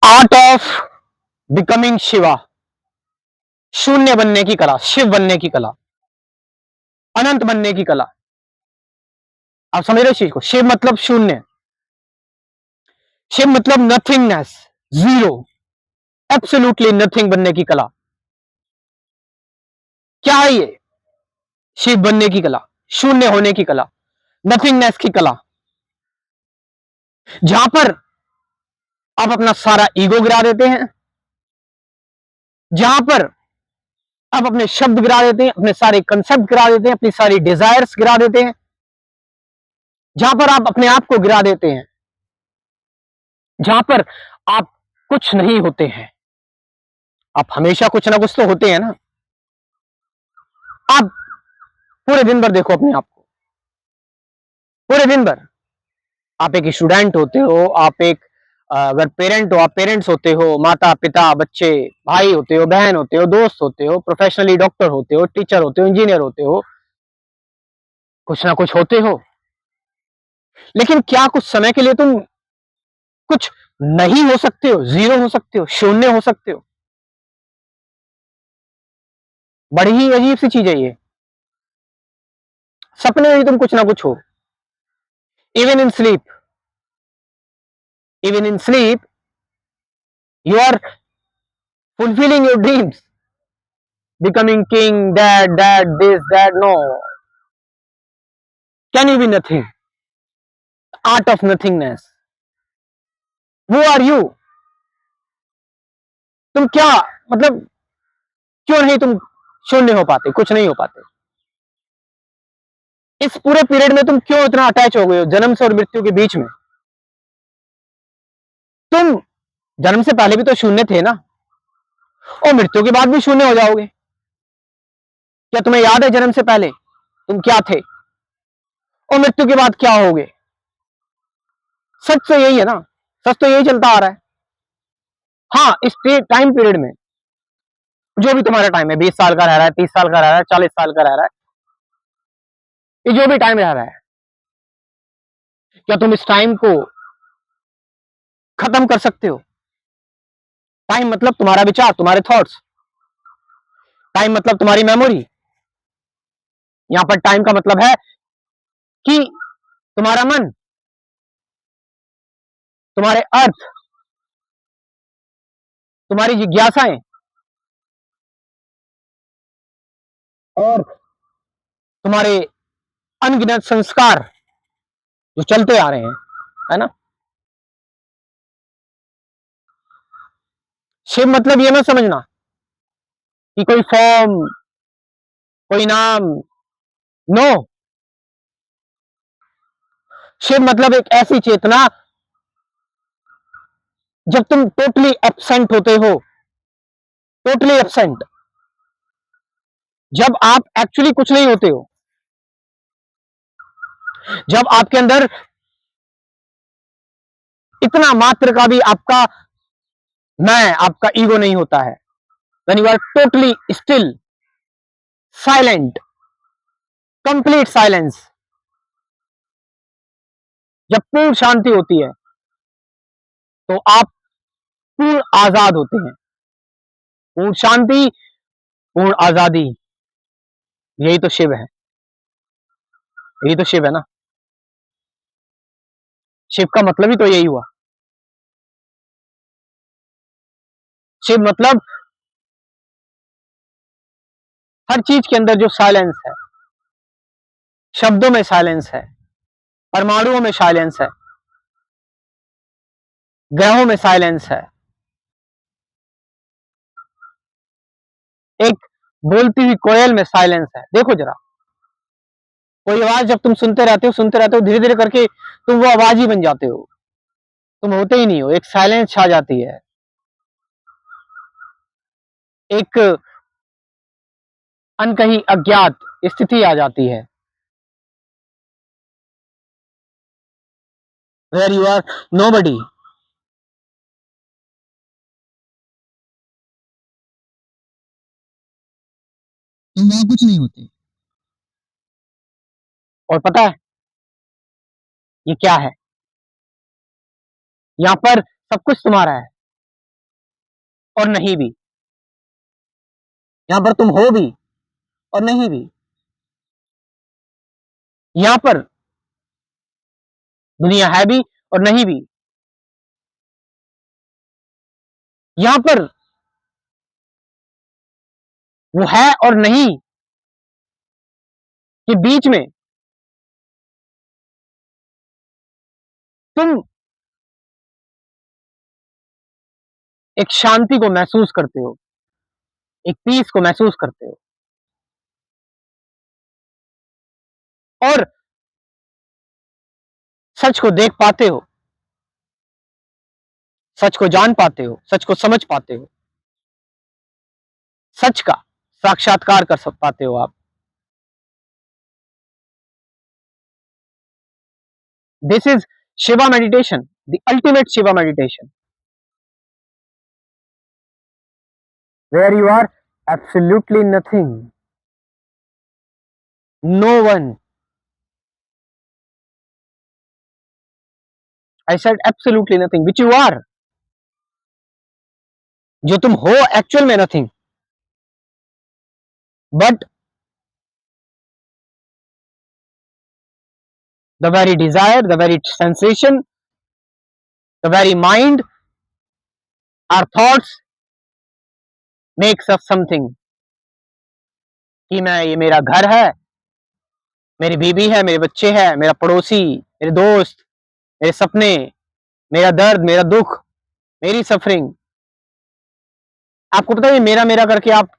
Art of becoming Shiva, शून्य बनने की कला, शिव बनने की कला, अनंत बनने की कला। आप समझ रहे हो इस चीज को? शिव मतलब शून्य, शिव मतलब नथिंगनेस, जीरो, एब्सोल्युटली नथिंग बनने की कला। क्या है ये? शिव बनने की कला, शून्य होने की कला, नथिंगनेस की कला, जहां पर आप अपना सारा ईगो गिरा देते हैं, जहां पर आप अपने शब्द गिरा देते हैं, अपने सारे कंसेप्ट गिरा देते हैं, अपनी सारी डिजायर्स गिरा देते हैं, जहां पर आप अपने आप को गिरा देते हैं, जहां पर आप कुछ नहीं होते हैं। आप हमेशा कुछ ना कुछ तो होते हैं ना। आप पूरे दिन भर देखो अपने आप को, पूरे दिन भर आप एक स्टूडेंट होते हो, आप एक अगर पेरेंट हो, आप पेरेंट्स होते हो, माता पिता बच्चे, भाई होते हो, बहन होते हो, दोस्त होते हो, प्रोफेशनली डॉक्टर होते हो, टीचर होते हो, इंजीनियर होते हो, कुछ ना कुछ होते हो। लेकिन क्या कुछ समय के लिए तुम कुछ नहीं हो सकते हो? जीरो हो सकते हो, शून्य हो सकते हो? बड़ी ही अजीब सी चीज है ये। सपने में भी तुम कुछ ना कुछ हो। Even in sleep, even in sleep you are fulfilling your dreams, becoming king, that, this, that. No, can you be nothing? Art of nothingness. Who are you? तुम क्या, मतलब क्यों नहीं तुम शून्य हो पाते, कुछ नहीं हो पाते? इस पूरे पीरियड में तुम क्यों इतना अटैच हो गए हो जन्म से और मृत्यु के बीच में? तुम जन्म से पहले भी तो शून्य थे ना, और मृत्यु के बाद भी शून्य हो जाओगे। क्या तुम्हें याद है जन्म से पहले तुम क्या थे, और मृत्यु के बाद क्या होगे? सच तो यही है ना, सच तो यही चलता आ रहा है। हाँ, इस टाइम पीरियड में जो भी तुम्हारा टाइम है, 20 साल का रह रहा है, 30 साल का रह रहा है, 40 साल का रह रहा है, ये जो भी टाइम रह रहा है, क्या तुम इस टाइम को खत्म कर सकते हो? टाइम मतलब तुम्हारा विचार, तुम्हारे थॉट्स। टाइम मतलब तुम्हारी मेमोरी। यहां पर टाइम का मतलब है कि तुम्हारा मन, तुम्हारे अर्थ, तुम्हारी जिज्ञासाएं, और तुम्हारे अनगिनत संस्कार जो चलते आ रहे हैं, है ना। शिव मतलब ये मत समझना कि कोई फॉर्म, कोई नाम। नो, शिव मतलब एक ऐसी चेतना जब तुम टोटली एब्सेंट होते हो, टोटली एब्सेंट, जब आप एक्चुअली कुछ नहीं होते हो, जब आपके अंदर इतना मात्र का भी आपका मैं, आपका ईगो नहीं होता है। When you are totally still, silent, complete silence, जब पूर्ण शांति होती है, तो आप पूर्ण आजाद होते हैं। पूर्ण शांति, पूर्ण आजादी, यही तो शिव है, यही तो शिव है ना। शिव का मतलब ही तो यही हुआ। शिव मतलब हर चीज के अंदर जो साइलेंस है, शब्दों में साइलेंस है, परमाणुओं में साइलेंस है, ग्रहों में साइलेंस है, एक बोलती हुई कोयल में साइलेंस है। देखो जरा, कोई आवाज जब तुम सुनते रहते हो, धीरे धीरे करके तुम वो आवाज ही बन जाते हो, तुम होते ही नहीं हो। एक साइलेंस छा जाती है, एक अनकही अज्ञात स्थिति आ जाती है, वेयर यू आर नोबडी। तुम वहां कुछ नहीं होते। और पता है ये क्या है? यहाँ पर सब कुछ तुम्हारा है, और नहीं भी, यहां पर तुम हो भी और नहीं भी, यहां पर दुनिया है भी और नहीं भी, यहां पर वो है और नहीं के बीच में तुम एक शांति को महसूस करते हो, एक पीस को महसूस करते हो, और सच को देख पाते हो, सच को जान पाते हो, सच को समझ पाते हो, सच का साक्षात्कार कर पाते हो आप। This is Shiva meditation, the ultimate Shiva meditation, where you are absolutely nothing, no one, I said absolutely nothing, which you are, जो तुम हो एक्चुअल में nothing, but the very desire, the very sensation, the very mind, our thoughts makes us something, कि मैं, ये मेरा घर है, मेरी बीवी है, मेरे बच्चे हैं, मेरा पड़ोसी, मेरे दोस्त, मेरे सपने, मेरा दर्द, मेरा दुख, मेरी सफरिंग। आपको पता है मेरा मेरा करके आप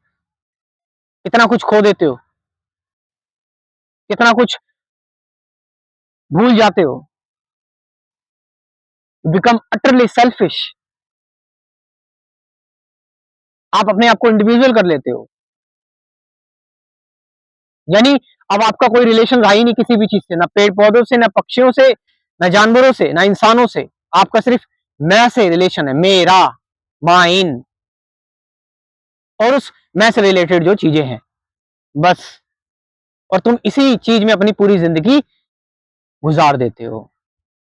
कितना कुछ खो देते हो, कितना कुछ भूल जाते हो, बिकम अटरली सेल्फिश, आप अपने आप को इंडिविजुअल कर लेते हो, यानी अब आपका कोई रिलेशन रहा ही नहीं किसी भी चीज से, ना पेड़ पौधों से, ना पक्षियों से, ना जानवरों से, ना इंसानों से, आपका सिर्फ मैं से रिलेशन है, मेरा, माइन, और उस मैं से रिलेटेड जो चीजें हैं, बस। और तुम इसी चीज में अपनी पूरी जिंदगी गुजार देते हो,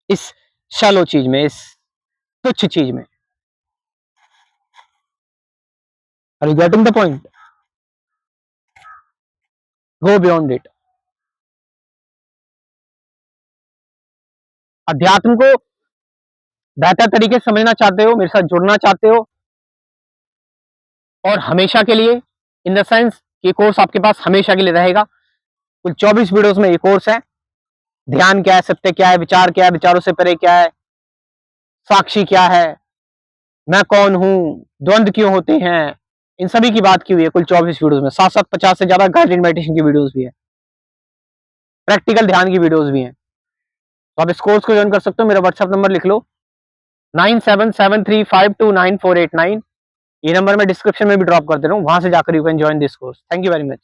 इस शैलो चीज में, इस तुच्छ चीज में। Are you getting the point? Go beyond it. अध्यात्म को बेहतर तरीके से समझना चाहते हो, मेरे साथ जुड़ना चाहते हो, और हमेशा के लिए, इन द सेंस ये कोर्स आपके पास हमेशा के लिए रहेगा। कुल 24 वीडियोस में ये कोर्स है। ध्यान क्या है, सत्य क्या है, विचार क्या है, विचारों से परे क्या है, साक्षी क्या है, मैं कौन हूं, द्वंद्व क्यों होते हैं, इन सभी की बात की हुई है कुल 24 वीडियोस में। साथ साथ 50 से ज्यादा गाइडेड मेडिटेशन की वीडियोस भी है, प्रैक्टिकल ध्यान की वीडियोस भी हैं। तो आप इस कोर्स को ज्वाइन कर सकते हो। मेरा व्हाट्सएप नंबर लिख लो, 9773529489। ये नंबर मैं डिस्क्रिप्शन में भी ड्रॉप कर दे रहा हूँ, वहां से जाकर you can join this course. Thank you very much.